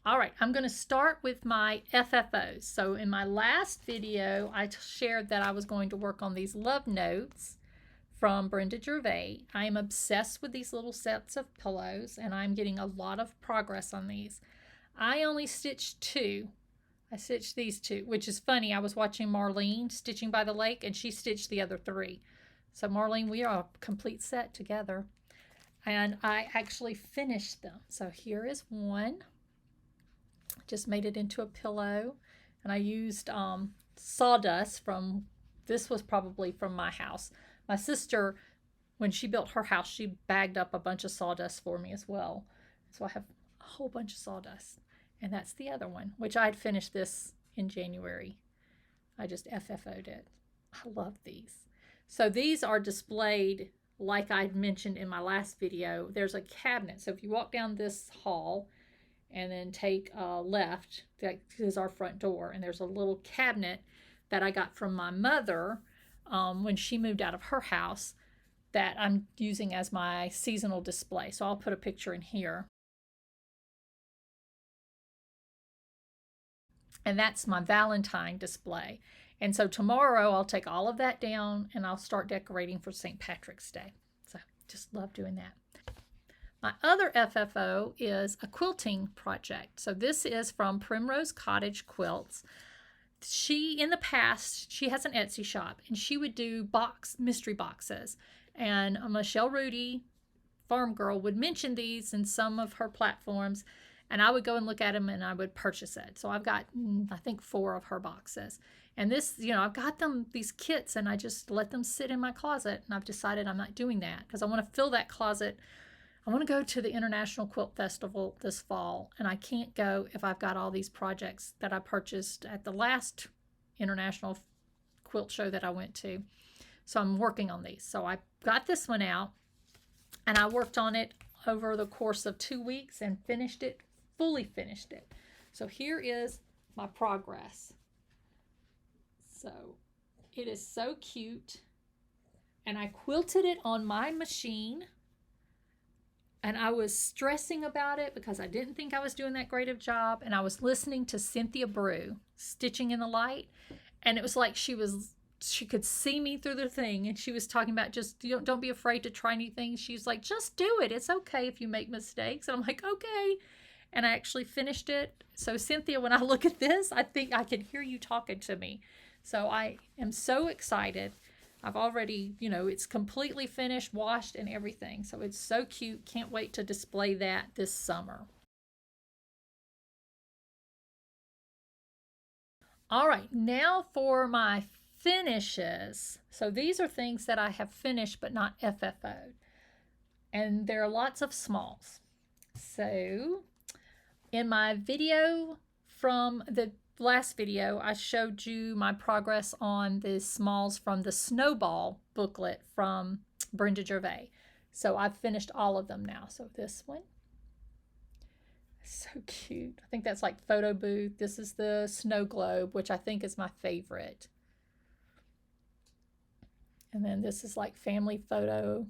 All right, I'm going to start with my FFOs. So in my last video, I shared that I was going to work on these love notes from Brenda Gervais. I am obsessed with these little sets of pillows, and I'm getting a lot of progress on these. I only stitched 2. I stitched these 2, which is funny. I was watching Marlene stitching by the lake, and she stitched the other 3. So Marlene, we are a complete set together. And I actually finished them. So here is one. Just made it into a pillow, and I used sawdust from, this was probably from my house. My sister, when she built her house, she bagged up a bunch of sawdust for me as well. So I have a whole bunch of sawdust. And that's the other one, which I had finished this in January. I just FFO'd it. I love these. So these are displayed like I'd mentioned in my last video. There's a cabinet. So if you walk down this hall and then take a left, that is our front door, and there's a little cabinet that I got from my mother when she moved out of her house that I'm using as my seasonal display. So I'll put a picture in here. And that's my Valentine display. And so tomorrow I'll take all of that down and I'll start decorating for St. Patrick's Day. So just love doing that. My other FFO is a quilting project. So this is from Primrose Cottage Quilts. In the past, she has an Etsy shop, and she would do mystery boxes. And Michelle Rudy, Farm Girl, would mention these in some of her platforms, and I would go and look at them and I would purchase it. So I've got, I think, 4 of her boxes. And this, I've got these kits, and I just let them sit in my closet, and I've decided I'm not doing that because I want to fill that closet. I want to go to the International Quilt Festival this fall, and I can't go if I've got all these projects that I purchased at the last International Quilt Show that I went to. So I'm working on these. So I got this one out, and I worked on it over the course of 2 weeks and finished it, fully finished it. So here is my progress. So it is so cute, and I quilted it on my machine. And I was stressing about it because I didn't think I was doing that great of a job. And I was listening to Cynthia Brew, Stitching in the Light. And it was like she could see me through the thing. And she was talking about just, don't be afraid to try new things. She's like, just do it. It's okay if you make mistakes. And I'm like, okay. And I actually finished it. So Cynthia, when I look at this, I think I can hear you talking to me. So I am so excited. I've already, it's completely finished, washed, and everything. So it's so cute. Can't wait to display that this summer. All right, now for my finishes. So these are things that I have finished but not FFO'd. And there are lots of smalls. So in my video from the last video, I showed you my progress on the smalls from the Snowball booklet from Brenda Gervais. So I've finished all of them now. So this one, so cute. I think that's like Photo Booth. This is the Snow Globe, which I think is my favorite. And then this is like Family Photo.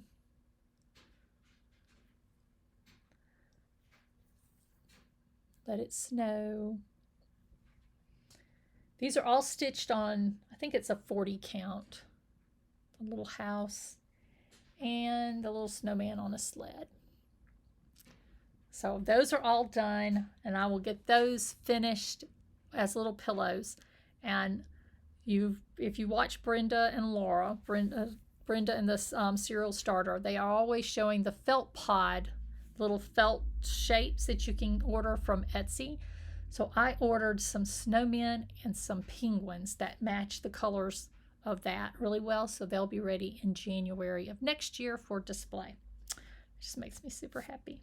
Let It Snow. These are all stitched on, I think it's a 40 count. A little house and the little snowman on a sled. So those are all done, and I will get those finished as little pillows. And if you watch Brenda and Laura, Brenda and the Serial Starter, they are always showing the felt pod, little felt shapes that you can order from Etsy. So I ordered some snowmen and some penguins that match the colors of that really well. So they'll be ready in January of next year for display. It just makes me super happy.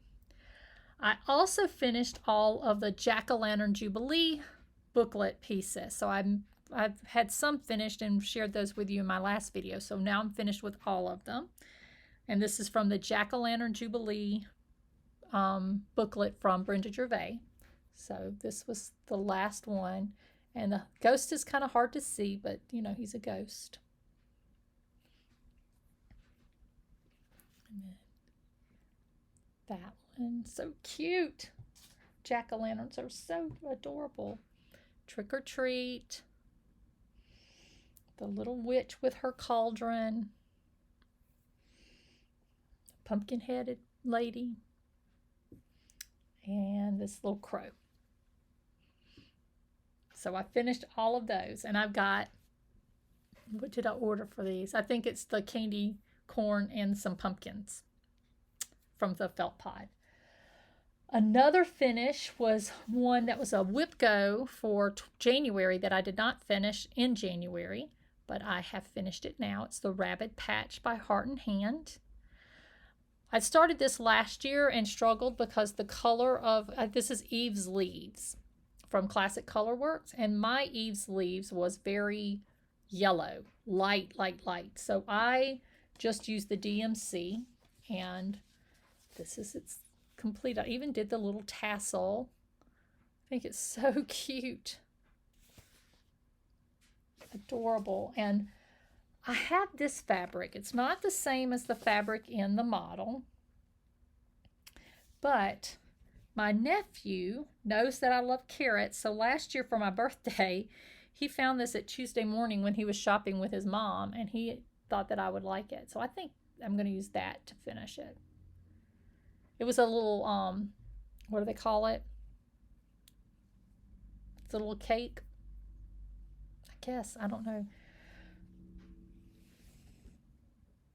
I also finished all of the Jack-o'-lantern Jubilee booklet pieces. So I've had some finished and shared those with you in my last video. So now I'm finished with all of them. And this is from the Jack-o'-lantern Jubilee booklet from Brenda Gervais. So this was the last one. And the ghost is kind of hard to see, but he's a ghost. And then that one, so cute. jack-o'-lanterns are so adorable. Trick or treat. The little witch with her cauldron. Pumpkin-headed lady. And this little crow. So I finished all of those, and I've got, what did I order for these? I think it's the candy corn and some pumpkins from the felt pod. Another finish was one that was a WIPGO for January that I did not finish in January, but I have finished it now. It's the Rabbit Patch by Heart and Hand. I started this last year and struggled because the color of, this is Eve's Leaves from Classic Colorworks, and my Eve's Leaves was very yellow, light. So I just used the DMC, and this is its complete. I even did the little tassel. I think it's so cute. Adorable. And I have this fabric. It's not the same as the fabric in the model, but my nephew knows that I love carrots. So last year for my birthday, he found this at Tuesday morning when he was shopping with his mom, and he thought that I would like it. So I think I'm going to use that to finish it. It was a little, what do they call it? It's a little cake. I guess, I don't know.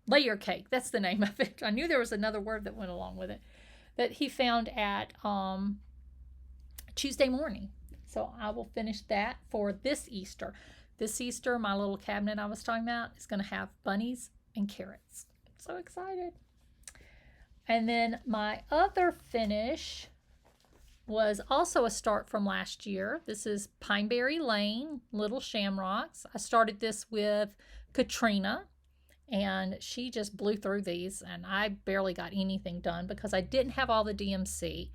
Layer cake, that's the name of it. I knew there was another word that went along with it that he found at Tuesday morning. So I will finish that for this Easter. This Easter, my little cabinet I was talking about is going to have bunnies and carrots. I'm so excited. And then my other finish was also a start from last year. This is Pineberry Lane, Little Shamrocks. I started this with Katrina, and she just blew through these, and I barely got anything done because I didn't have all the DMC.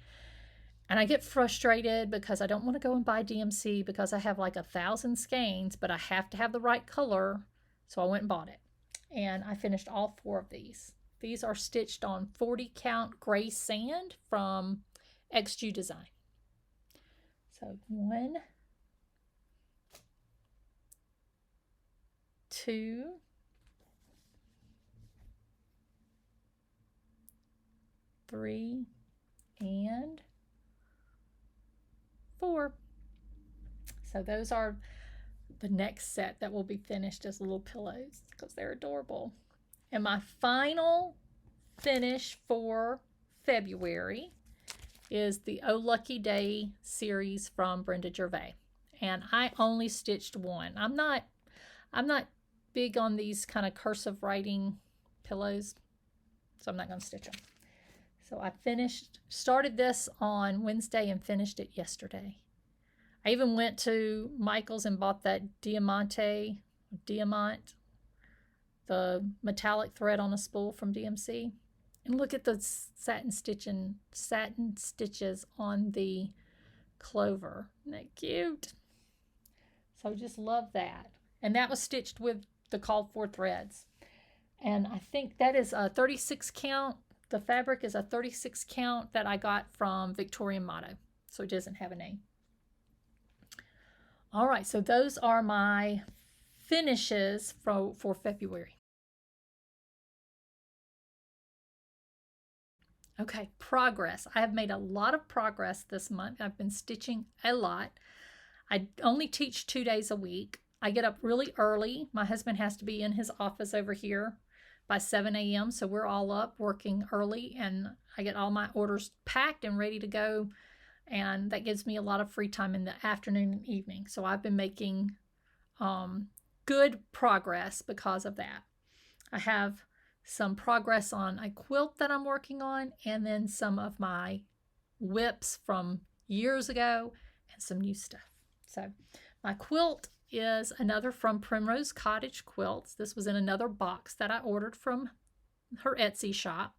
And I get frustrated because I don't want to go and buy DMC because I have like 1,000 skeins, but I have to have the right color. So I went and bought it. And I finished all 4 of these. These are stitched on 40 count gray sand from XG Design. So 1, 2, 3, and 4. So those are the next set that will be finished as little pillows because they're adorable. And my final finish for February is the Oh Lucky Day series from Brenda Gervais. And I only stitched one. I'm not big on these kind of cursive writing pillows, so I'm not going to stitch them. So I started this on Wednesday and finished it yesterday. I even went to Michael's and bought that Diamant, the metallic thread on a spool from DMC. And look at the satin stitches on the clover. Isn't that cute? So just love that. And that was stitched with the called for threads. And I think that is a 36 count. The fabric is a 36 count that I got from Victorian Motto. So it doesn't have a name. All right, so those are my finishes for February. Okay, progress. I have made a lot of progress this month. I've been stitching a lot. I only teach 2 days a week. I get up really early. My husband has to be in his office over here by 7 a.m. So we're all up working early, and I get all my orders packed and ready to go. And that gives me a lot of free time in the afternoon and evening. So I've been making good progress because of that. I have some progress on a quilt that I'm working on, and then some of my whips from years ago and some new stuff. So my quilt is another from Primrose Cottage Quilts. This was in another box that I ordered from her Etsy shop.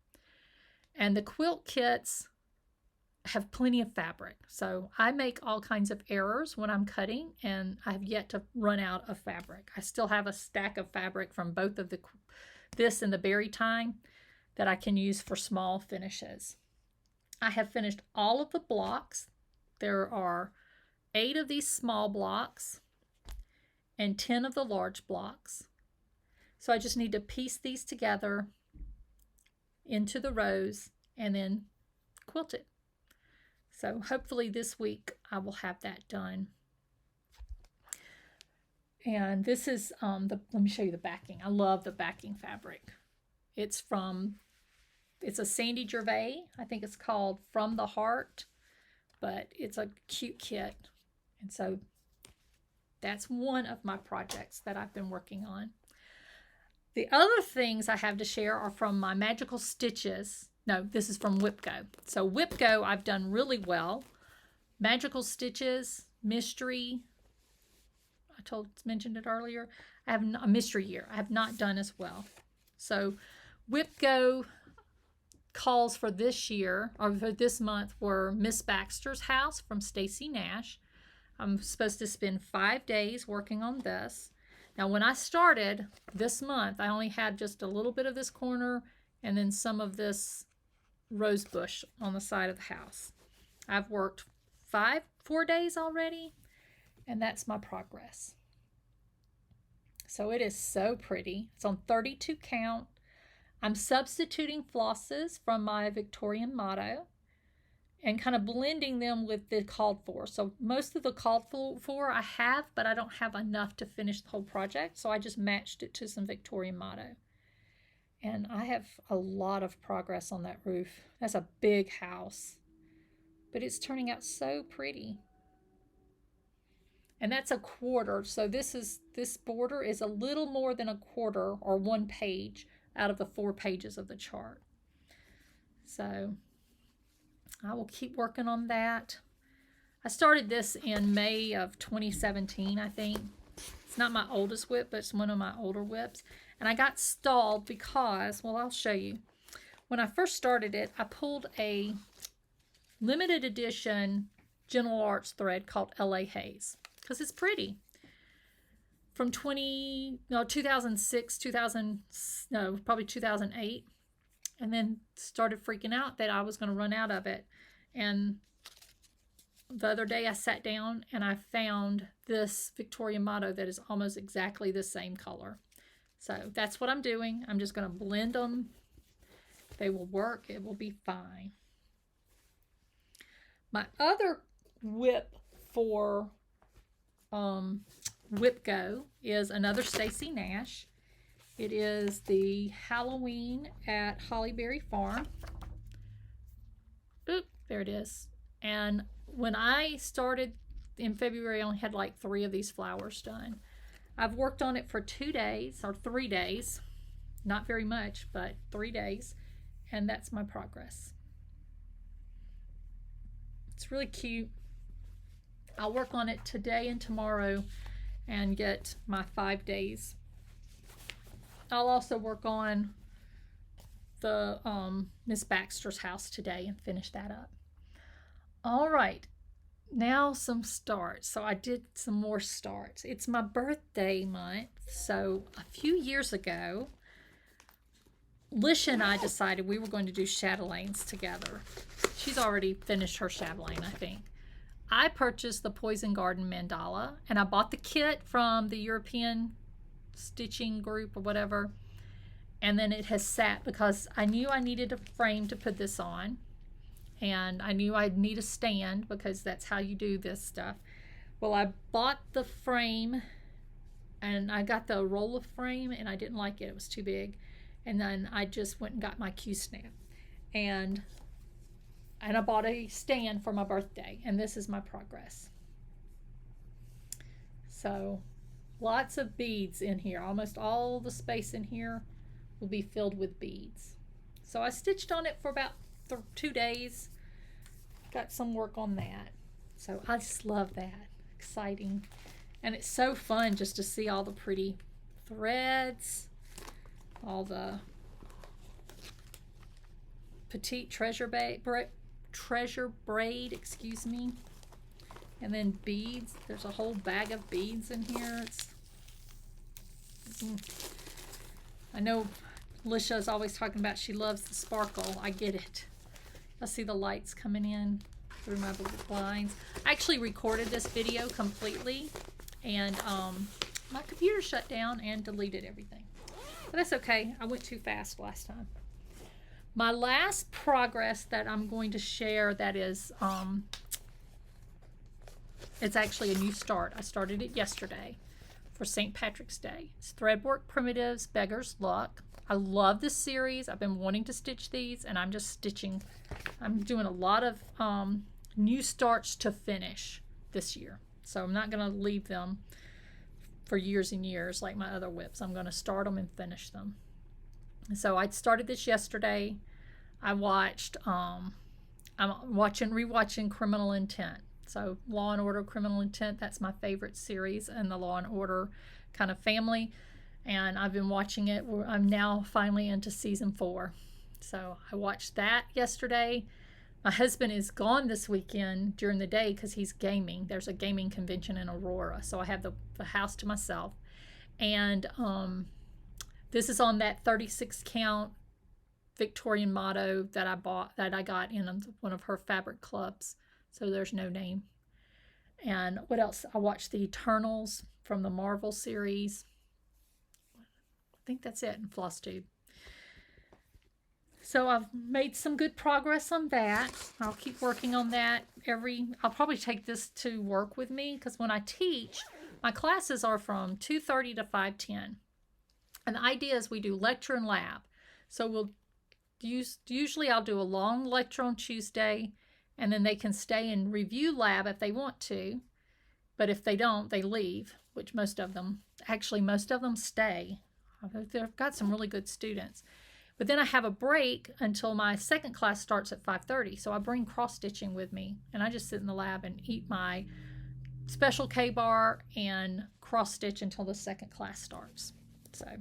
And the quilt kits have plenty of fabric. So I make all kinds of errors when I'm cutting, and I have yet to run out of fabric. I still have a stack of fabric from both of this and the berry time that I can use for small finishes. I have finished all of the blocks there are 8 of these small blocks and 10 of the large blocks. So I just need to piece these together into the rows and then quilt it. So hopefully this week I will have that done. And this is, let me show you the backing. I love the backing fabric. It's a Sandy Gervais. I think it's called From the Heart, but it's a cute kit. And so that's one of my projects that I've been working on. The other things I have to share are from my Magical Stitches. No, this is from WhipGo. So WhipGo I've done really well. Magical Stitches, Mystery, mentioned it earlier. I have a Mystery Year. I have not done as well. So WhipGo calls for this year, or for this month, were Miss Baxter's House from Stacy Nash. I'm supposed to spend 5 days working on this. Now, when I started this month, I only had just a little bit of this corner and then some of this rose bush on the side of the house. I've worked 4 days already, and that's my progress. So it is so pretty. It's on 32 count. I'm substituting flosses from my Victorian motto and kind of blending them with the called for. So most of the called for I have, but I don't have enough to finish the whole project. So I just matched it to some Victorian motto. And I have a lot of progress on that roof. That's a big house, but it's turning out so pretty. And that's a quarter. So this border is a little more than a quarter, or 1 page out of the 4 pages of the chart. So I will keep working on that. I started this in May of 2017, I think. It's not my oldest whip, but it's one of my older whips. And I got stalled because, well, I'll show you. When I first started it, I pulled a limited edition Gentle Arts thread called LA Haze, because it's pretty. From 2006, probably 2008. And then started freaking out that I was going to run out of it. And the other day I sat down and I found this Victorian motto that is almost exactly the same color. So that's what I'm doing. I'm just going to blend them. They will work. It will be fine. My other whip for WhipGo is another Stacy Nash. It is the Halloween at Hollyberry Farm. Oop, there it is. And when I started in February, I only had like 3 of these flowers done. I've worked on it for 2 days, or 3 days. Not very much, but 3 days. And that's my progress. It's really cute. I'll work on it today and tomorrow and get my 5 days. I'll also work on the Miss Baxter's house today and finish that up. All right, now some starts. So I did some more starts. It's my birthday month. So a few years ago, Lisha and I decided we were going to do chatelaines together. She's already finished her chatelaine, I think. I purchased the Poison Garden mandala, and I bought the kit from the European stitching group or whatever, and then it has sat because I knew I needed a frame to put this on, and I knew I'd need a stand because that's how you do this stuff. Well, I bought the frame, and I got the roll of frame, and I didn't like it. It was too big. And then I just went and got my Q-snap, and I bought a stand for my birthday, and this is my progress. So lots of beads in here. Almost all the space in here will be filled with beads. So I stitched on it for about 2 days. Got some work on that. So I just love that. Exciting. And it's so fun just to see all the pretty threads, all the petite treasure braid, excuse me. And then beads. There's a whole bag of beads in here. I know Lisha is always talking about she loves the sparkle. I get it. I see the lights coming in. through my blinds. I actually recorded this video completely, and my computer shut down and deleted everything. But that's okay. I went too fast last time. My last progress that I'm going to share, that is, it's actually a new start. I started it yesterday for St. Patrick's Day. It's Threadwork Primitives, Beggar's Luck. I love this series. I've been wanting to stitch these, and I'm just stitching. I'm doing a lot of new starts to finish this year. So I'm not going to leave them for years and years like my other whips. I'm going to start them and finish them. So I started this yesterday. I watched, I'm rewatching Criminal Intent. So Law and Order, Criminal Intent, that's my favorite series in the Law and Order kind of family. And I've been watching it. I'm now finally into season 4. So I watched that yesterday. My husband is gone this weekend during the day because he's gaming. There's a gaming convention in Aurora. So I have the house to myself. And this is on that 36 count Victorian motto that I got in one of her fabric clubs. So there's no name. And what else? I watched the Eternals from the Marvel series. I think that's it in Floss Tube. So I've made some good progress on that. I'll keep working on that. I'll probably take this to work with me, because when I teach, my classes are from 2:30 to 5:10. And the idea is we do lecture and lab. So usually I'll do a long lecture on Tuesday, and then they can stay and review lab if they want to. But if they don't, they leave, which most of them stay. They've got some really good students. But then I have a break until my second class starts at 5:30. So I bring cross-stitching with me, and I just sit in the lab and eat my special K-bar and cross-stitch until the second class starts. So,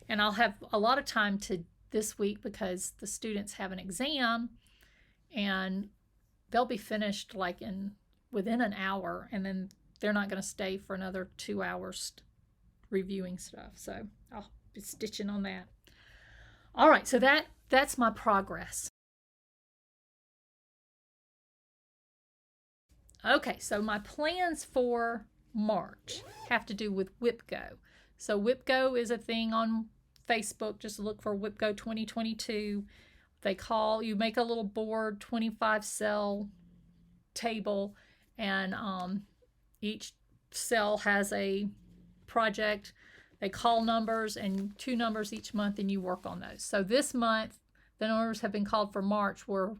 and I'll have a lot of time this week because the students have an exam, and they'll be finished like within an hour, and then they're not going to stay for another 2 hours reviewing stuff. So I'll be stitching on that. All right, so that's my progress. Okay, so my plans for March have to do with WhipGo. So WhipGo is a thing on Facebook. Just look for WhipGo 2022. You make a little board, 25 cell table, and each cell has a project. They call numbers, and 2 numbers each month, and you work on those. So this month, the numbers have been called for March were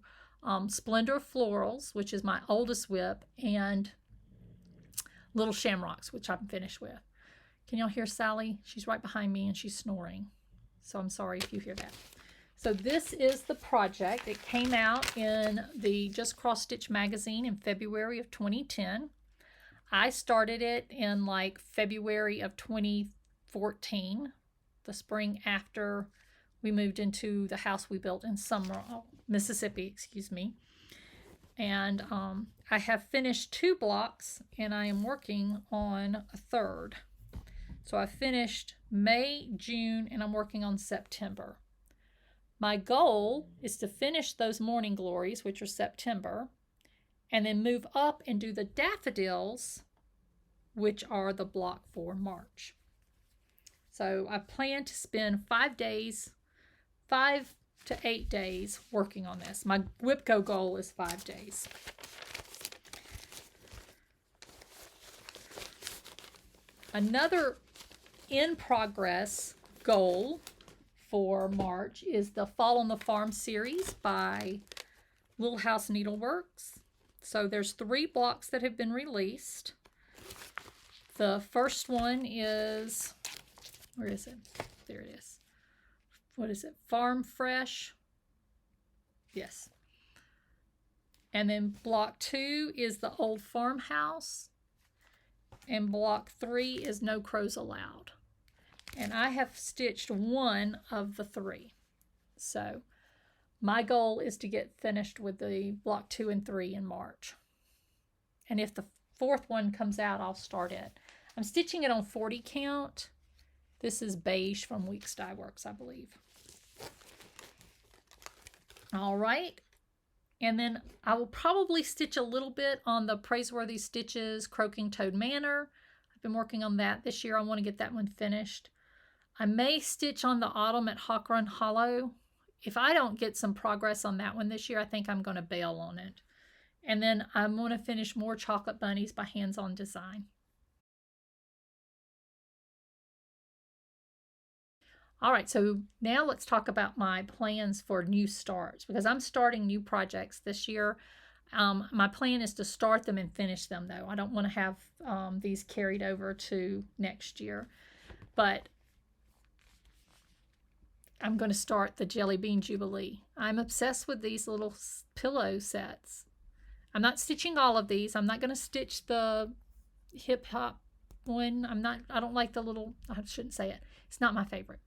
Splendor Florals, which is my oldest whip, and Little Shamrocks, which I'm finished with. Can y'all hear Sally? She's right behind me, and she's snoring. So I'm sorry if you hear that. So this is the project. It came out in the Just Cross Stitch magazine in February of 2010. I started it in like February of 2014, the spring after we moved into the house we built in Summerall, Mississippi, excuse me. And I have finished 2 blocks, and I am working on a 3rd. So I finished May, June, and I'm working on September. My goal is to finish those Morning Glories, which are September, and then move up and do the daffodils, which are the block for March. So I plan to spend 5 to 8 days working on this. My WhipGo goal is 5 days. Another in-progress goal for March is the Fall on the Farm series by Little House Needleworks. So there's 3 blocks that have been released. The first one is, where is it? There it is. What is it? Farm Fresh. Yes. And then block 2 is the Old Farmhouse. And block 3 is No Crows Allowed. And I have stitched 1 of the 3. So my goal is to get finished with the block 2 and 3 in March. And if the 4th one comes out, I'll start it. I'm stitching it on 40 count. This is beige from Weeks Dye Works, I believe. All right. And then I will probably stitch a little bit on the Praiseworthy Stitches Croaking Toad Manor. I've been working on that this year. I want to get that one finished. I may stitch on the Autumn at Hawk Run Hollow. If I don't get some progress on that one this year, I think I'm going to bail on it. And then I'm going to finish more Chocolate Bunnies by Hands On Design. All right, so now let's talk about my plans for new starts, because I'm starting new projects this year. My plan is to start them and finish them, though. I don't want to have these carried over to next year. But I'm going to start the Jelly Bean Jubilee. I'm obsessed with these little pillow sets. I'm not stitching all of these. I'm not going to stitch the hip hop one. I don't like the little, I shouldn't say it. It's not my favorite.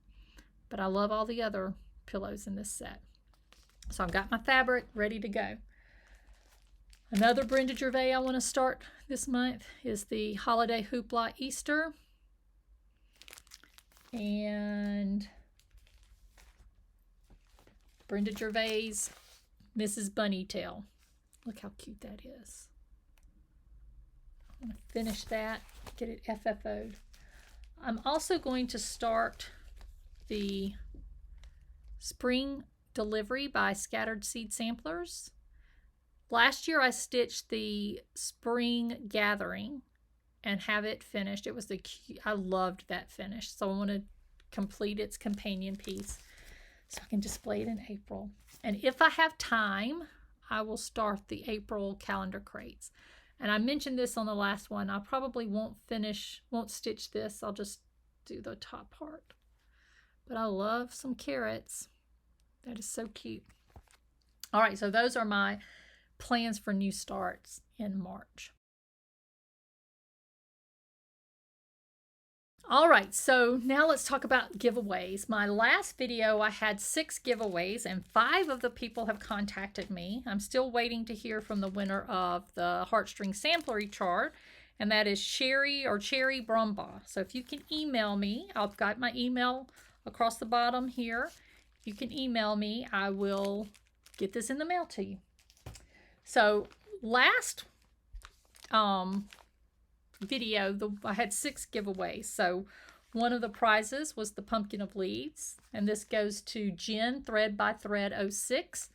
But I love all the other pillows in this set. So I've got my fabric ready to go. Another Brenda Gervais I want to start this month is the Holiday Hoopla Easter. And Brenda Gervais Mrs. Bunnytail. Look how cute that is. I'm going to finish that, get it FFO'd. I'm also going to start the Spring Delivery by Scattered Seed Samplers. Last year I stitched the Spring Gathering and have it finished. It was I loved that finish, so I want to complete its companion piece so I can display it in April. And if I have time, I will start the April calendar crates. And I mentioned this on the last one. I probably won't stitch this. I'll just do the top part. But I love some carrots. That is so cute. All right, so those are my plans for new starts in March. All right, so now let's talk about giveaways. My last video, I had 6 giveaways, and 5 of the people have contacted me. I'm still waiting to hear from the winner of the Heartstring Samplery chart, and that is Sherry Brumbaugh. So if you can email me, I've got my email across the bottom here. If you can email me, I will get this in the mail to you. So last video, I had 6 giveaways. So one of the prizes was the Pumpkin of Leaves, and this goes to Jen Thread by Thread 06.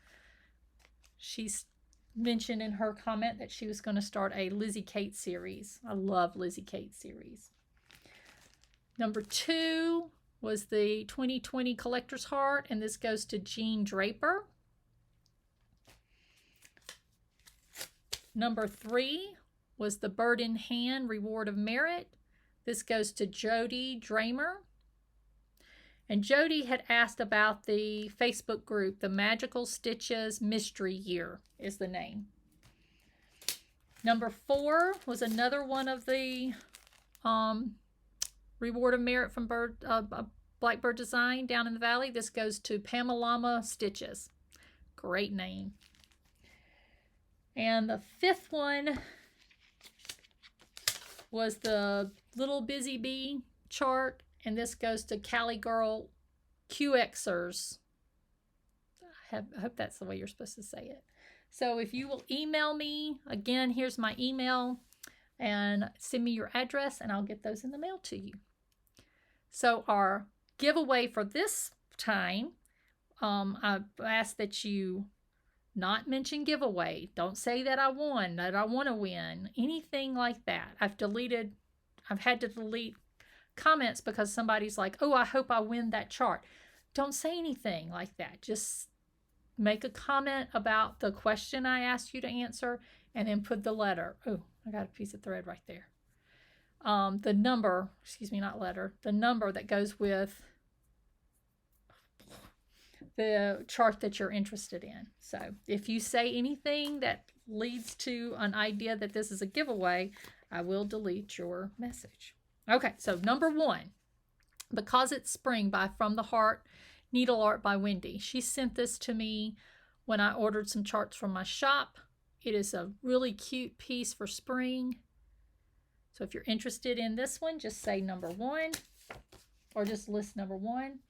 She's mentioned in her comment that she was going to start a Lizzie Kate series. I love Lizzie Kate series. Number 2 was the 2020 Collector's Heart, and this goes to Jean Draper. Number 3 was the Bird in Hand Reward of Merit. This goes to Jody Dramer. And Jody had asked about the Facebook group, the Magical Stitches Mystery Year is the name. Number 4 was another one of the Reward of Merit from Blackbird Design down in the valley. This goes to Pamalama Stitches. Great name. And the 5th one was the Little Busy Bee chart, and this goes to Cali Girl QXers. I hope that's the way you're supposed to say it. So if you will email me, again, here's my email, and send me your address, and I'll get those in the mail to you. So our giveaway for this time, I ask that you not mention giveaway. Don't say that I won, that I want to win, anything like that. I've had to delete comments because somebody's like, oh, I hope I win that chart. Don't say anything like that. Just make a comment about the question I asked you to answer, and then put the letter. Oh, I got a piece of thread right there. The number, the number that goes with the chart that you're interested in. So if you say anything that leads to an idea that this is a giveaway, I will delete your message. Okay, so number 1, Because It's Spring by From the Heart Needle Art by Wendy. She sent this to me when I ordered some charts from my shop. It is a really cute piece for spring. So if you're interested in this one, just say number 1, or just list number 1.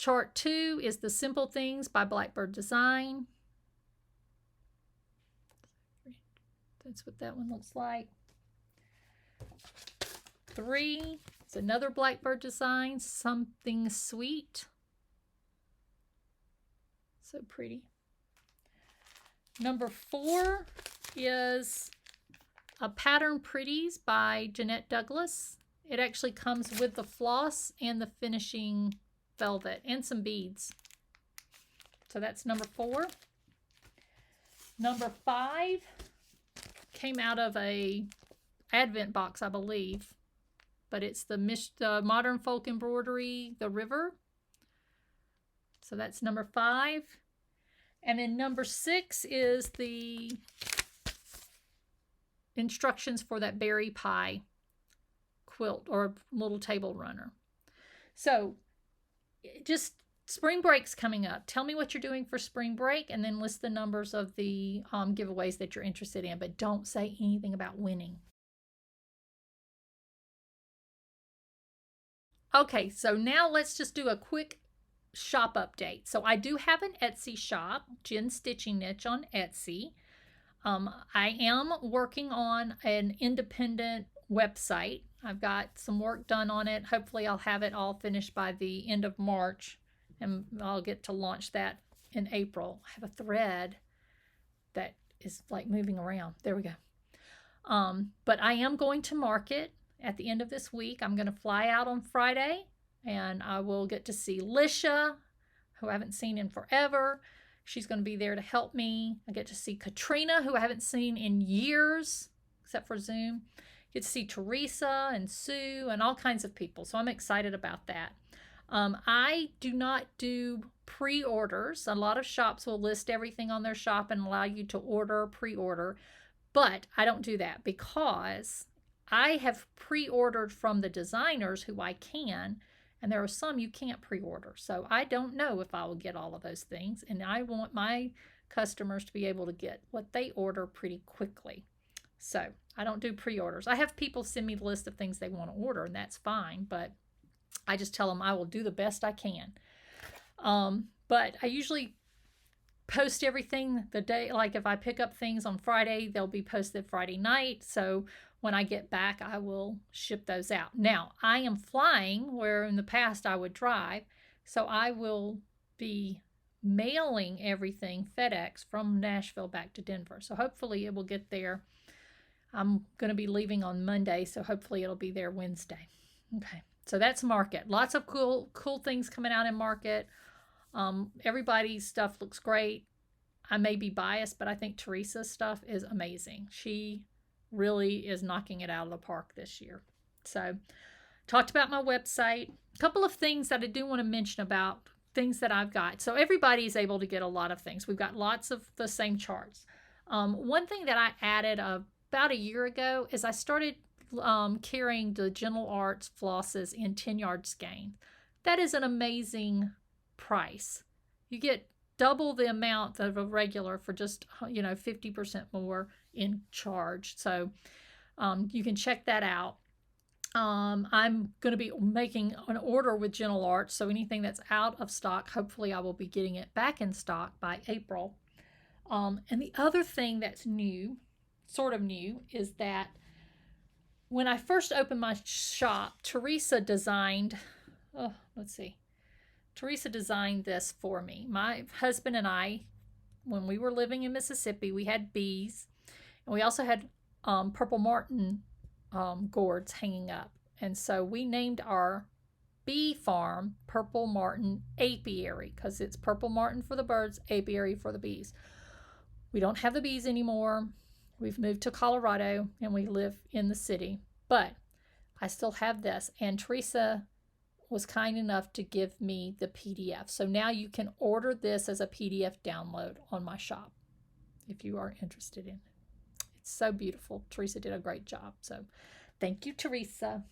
chart 2 is the Simple Things by Blackbird Design. That's what that one looks like. 3 is another Blackbird Design, Something Sweet. So pretty. Number 4 is a Pattern Pretties by Jeanette Douglas. It actually comes with the floss and the finishing velvet and some beads. So that's number 4. Number 5 came out of a Advent box, I believe, but it's the Modern Folk Embroidery, The River. So that's number 5. And then number 6 is the instructions for that berry pie quilt or little table runner. So just spring break's coming up. Tell me what you're doing for spring break and then list the numbers of the giveaways that you're interested in, but don't say anything about winning. Okay, so now let's just do a quick shop update. So I do have an Etsy shop, Jen's Stitching Niche on Etsy. I am working on an independent website. I've got some work done on it. Hopefully I'll have it all finished by the end of March, and I'll get to launch that in April. I have a thread that is like moving around. There we go. But I am going to market at the end of this week. I'm going to fly out on Friday, and I will get to see Lisha, who I haven't seen in forever. She's going to be there to help me. I get to see Katrina, who I haven't seen in years, except for Zoom. Get to see Teresa and Sue and all kinds of people. So I'm excited about that. I do not do pre-orders. A lot of shops will list everything on their shop and allow you to order, pre-order. But I don't do that because I have pre-ordered from the designers who I can, and there are some you can't pre-order. So I don't know if I will get all of those things, and I want my customers to be able to get what they order pretty quickly. So I don't do pre-orders. I have people send me the list of things they want to order, and that's fine, but I just tell them I will do the best I can. But I usually post everything the day, like if I pick up things on Friday, they'll be posted Friday night. So when I get back, I will ship those out. Now, I am flying where in the past I would drive, so I will be mailing everything FedEx from Nashville back to Denver. So hopefully it will get there. I'm going to be leaving on Monday, so hopefully it'll be there Wednesday. Okay, so that's Market. Lots of cool things coming out in Market. Everybody's stuff looks great. I may be biased, but I think Teresa's stuff is amazing. She really is knocking it out of the park this year. So talked about my website. A couple of things that I do want to mention about things that I've got. So everybody is able to get a lot of things. We've got lots of the same charts. One thing that I added about a year ago is I started carrying the Gentle Arts flosses in 10-yard skein. That is an amazing price. You get double the amount of a regular for just 50% more in charge. So you can check that out. I'm going to be making an order with Gentle Arts, so anything that's out of stock, hopefully I will be getting it back in stock by April. And the other thing that's new, sort of new, is that when I first opened my shop, Teresa designed this for me. My husband and I, when we were living in Mississippi, we had bees, and we also had purple martin gourds hanging up. And so we named our bee farm Purple Martin Apiary, because it's purple martin for the birds, apiary for the bees. We don't have the bees anymore. We've moved to Colorado, and we live in the city. But I still have this, and Teresa was kind enough to give me the PDF. So now you can order this as a PDF download on my shop if you are interested in it. It's so beautiful. Teresa did a great job. So thank you, Teresa.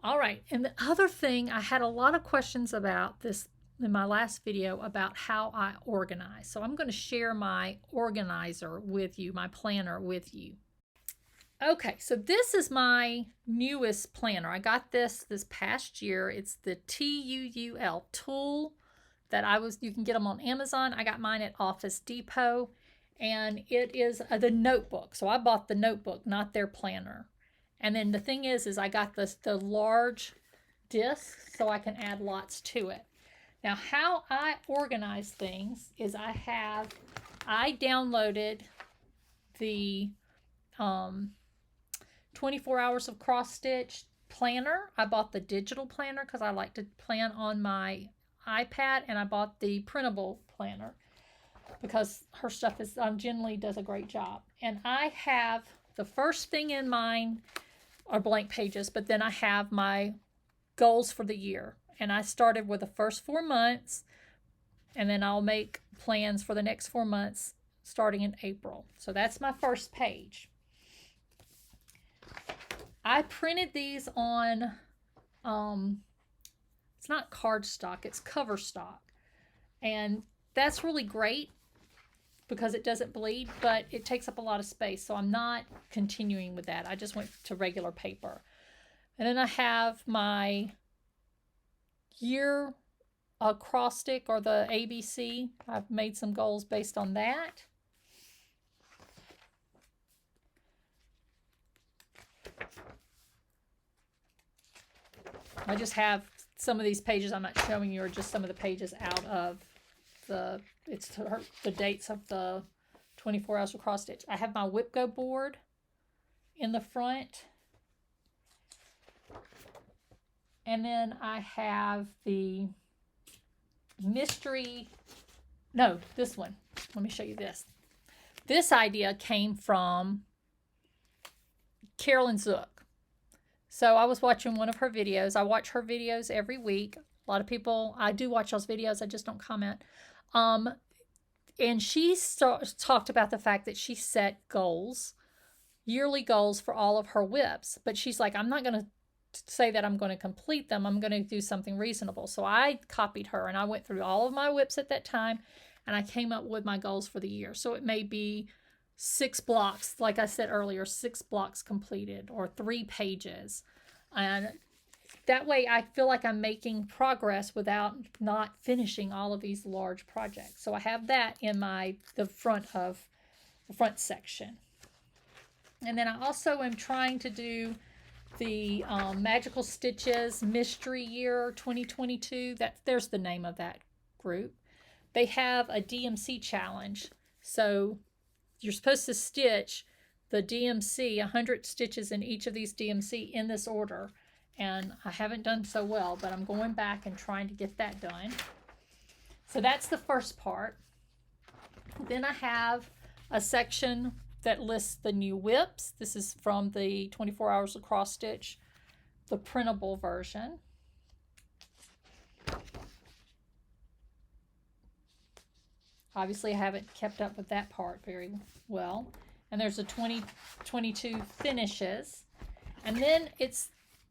All right. And the other thing, I had a lot of questions about this in my last video about how I organize. So I'm going to share my organizer with you, my planner with you. Okay, so this is my newest planner. I got this past year. It's the TUUL tool that you can get them on Amazon. I got mine at Office Depot, and it is the notebook. So I bought the notebook, not their planner. And then the thing is I got the large disc so I can add lots to it. Now, how I organize things is I downloaded the 24 hours of cross stitch planner. I bought the digital planner because I like to plan on my iPad, and I bought the printable planner because her stuff generally does a great job. And I have the first thing in mine are blank pages, but then I have my goals for the year. And I started with the first 4 months, and then I'll make plans for the next 4 months starting in April. So that's my first page. I printed these on, it's not cardstock, it's cover stock. And that's really great because it doesn't bleed, but it takes up a lot of space. So I'm not continuing with that. I just went to regular paper. And then I have my year acrostic, or the ABC. I've made some goals based on that. I just have some of these pages I'm not showing you are just some of the pages out of the dates of the 24 hours of cross stitch. I have my whip go board in the front. And then I have the mystery, no, this one. Let me show you this. This idea came from Carolyn Zook. So I was watching one of her videos. I watch her videos every week. A lot of people, I do watch those videos, I just don't comment. And she talked about the fact that she set goals, yearly goals for all of her whips. But she's like, I'm not going to say that I'm going to complete them. I'm going to do something reasonable. So I copied her, and I went through all of my whips at that time, and I came up with my goals for the year. So it may be 6 blocks, like I said earlier, 6 blocks completed, or 3 pages. And that way I feel like I'm making progress without not finishing all of these large projects. So I have that in the front section. And then I also am trying to do the Magical Stitches Mystery Year 2022. There's the name of that group. They have a DMC challenge. So you're supposed to stitch the DMC, 100 stitches in each of these DMC in this order. And I haven't done so well, but I'm going back and trying to get that done. So that's the first part. Then I have a section that lists the new whips. This is from the 24 hours of cross stitch, the printable version. Obviously, I haven't kept up with that part very well. And there's a 2022 finishes. And then it's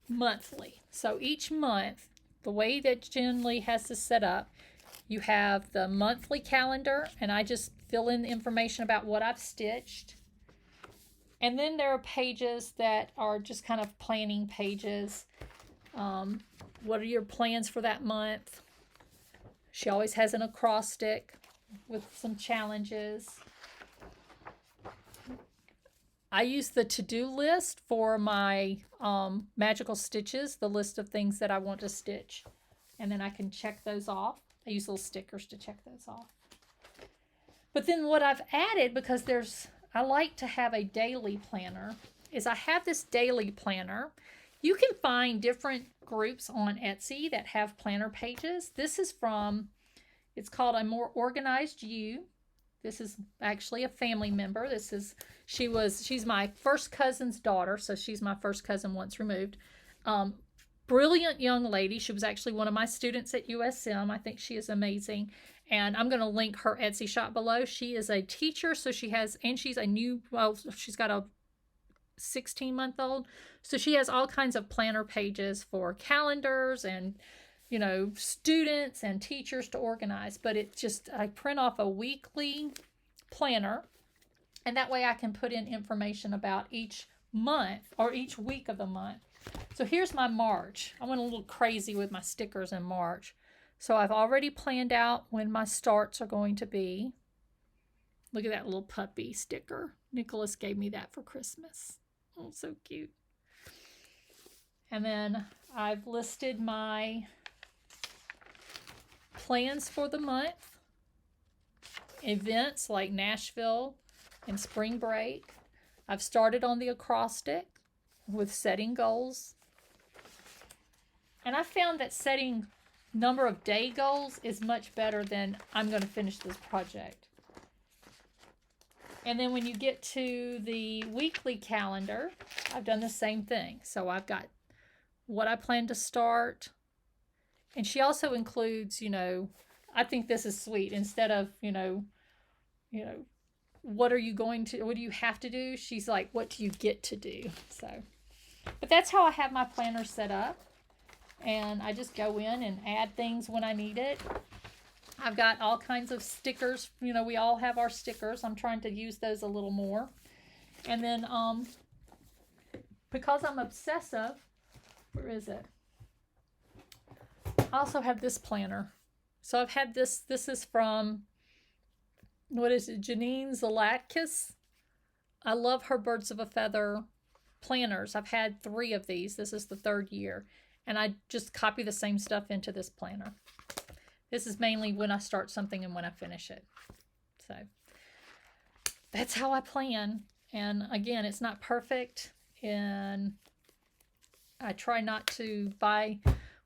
monthly. So each month, the way that Jen Lee has this set up, you have the monthly calendar, and I just fill in the information about what I've stitched. And then there are pages that are just kind of planning pages. What are your plans for that month? She always has an acrostic with some challenges. I use the to-do list for my magical stitches, the list of things that I want to stitch. And then I can check those off. I use little stickers to check those off. But then what I've added, because I like to have a daily planner, is I have this daily planner. You can find different groups on Etsy that have planner pages. This is it's called A More Organized You. This is actually a family member. She's my first cousin's daughter, so she's my first cousin once removed. Brilliant young lady. She was actually one of my students at USM. I think she is amazing. And I'm going to link her Etsy shop below. She is a teacher, so she's got a 16-month-old. So she has all kinds of planner pages for calendars and, students and teachers to organize. But I print off a weekly planner, and that way I can put in information about each month or each week of the month. So here's my March. I went a little crazy with my stickers in March. So I've already planned out when my starts are going to be. Look at that little puppy sticker. Nicholas gave me that for Christmas. Oh, so cute. And then I've listed my plans for the month. Events like Nashville and spring break. I've started on the acrostic with setting goals. And I found that setting number of day goals is much better than I'm going to finish this project. And then when you get to the weekly calendar, I've done the same thing. So I've got what I plan to start. And she also includes, I think this is sweet. Instead of, what do you have to do? She's like, what do you get to do? So, but that's how I have my planner set up. And I just go in and add things when I need it. I've got all kinds of stickers. We all have our stickers. I'm trying to use those a little more. And then, because I'm obsessive, where is it? I also have this planner. So I've had this. This is from, what is it? Janine Zalatkis. I love her Birds of a Feather planners. I've had 3 of these. This is the 3rd year. And I just copy the same stuff into this planner. This is mainly when I start something and when I finish it. So that's how I plan. And again, it's not perfect. And I try not to buy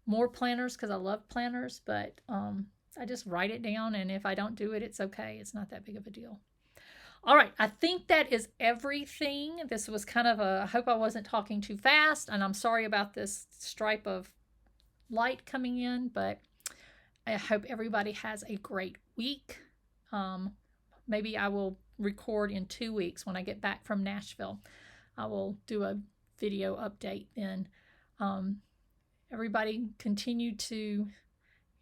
more planners because I love planners. But I just write it down. And if I don't do it, it's okay. It's not that big of a deal. All right, I think that is everything. This was kind of I hope I wasn't talking too fast, and I'm sorry about this stripe of light coming in, but I hope everybody has a great week. Maybe I will record in 2 weeks when I get back from Nashville. I will do a video update then. Everybody continue to,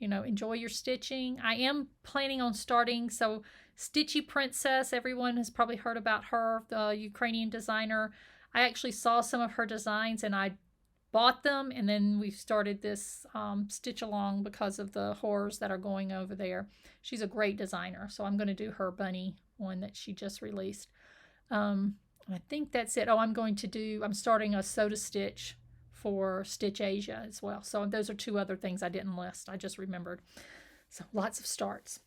enjoy your stitching. I am planning on starting, so Stitchy Princess, everyone has probably heard about her, the Ukrainian designer. I actually saw some of her designs and I bought them, and then we started this stitch along because of the horrors that are going over there. She's a great designer, so I'm going to do her bunny one that she just released. I think that's it. I'm starting a Sew to Stitch for Stitch Asia as well. So those are 2 other things I didn't list. I just remembered. So lots of starts.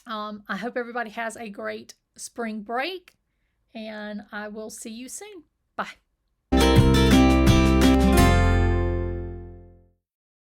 I hope everybody has a great spring break, and I will see you soon. Bye.